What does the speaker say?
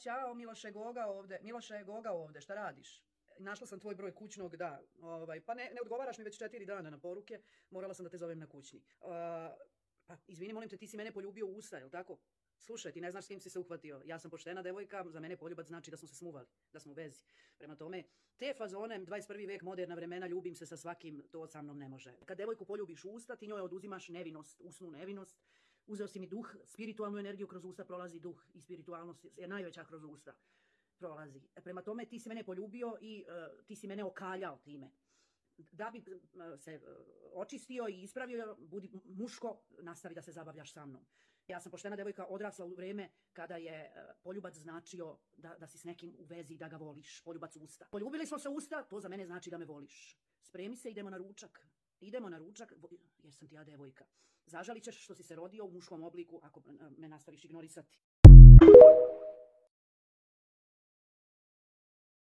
Ćao, Miloše Goga ovde, šta radiš? Našla sam tvoj broj kućnog, da. Pa ne odgovaraš mi već 4 dana na poruke, morala sam da te zovem na kućni. Pa izvini, molim te, ti si mene poljubio u usta, jel tako? Slušaj, ti ne znaš s kim si se uhvatio. Ja sam poštena devojka, za mene poljubac znači da smo se smuvali, da smo u vezi. Prema tome, te fazone, 21. vek, moderna vremena, ljubim se sa svakim, to sa mnom ne može. Kad devojku poljubiš u usta, ti njoj oduzimaš nevinost, usnu nevinost, uzeo si mi duh, spiritualnu energiju, kroz usta prolazi duh i spiritualnost je najveća kroz usta prolazi. Prema tome, ti si mene poljubio i ti si mene okaljao time. Da bi se očistio i ispravio, budi muško, nastavi da se zabavljaš sa mnom. Ja sam poštena devojka, odrasla u vreme kada je poljubac značio da si s nekim u vezi, da ga voliš. Poljubac u usta. Poljubili smo se u usta, to za mene znači da me voliš. Spremi se, idemo na ručak. Idemo na ručak, jer sam ti ja devojka. Zažalit ćeš što si se rodio u muškom obliku ako me nastaviš ignorisati.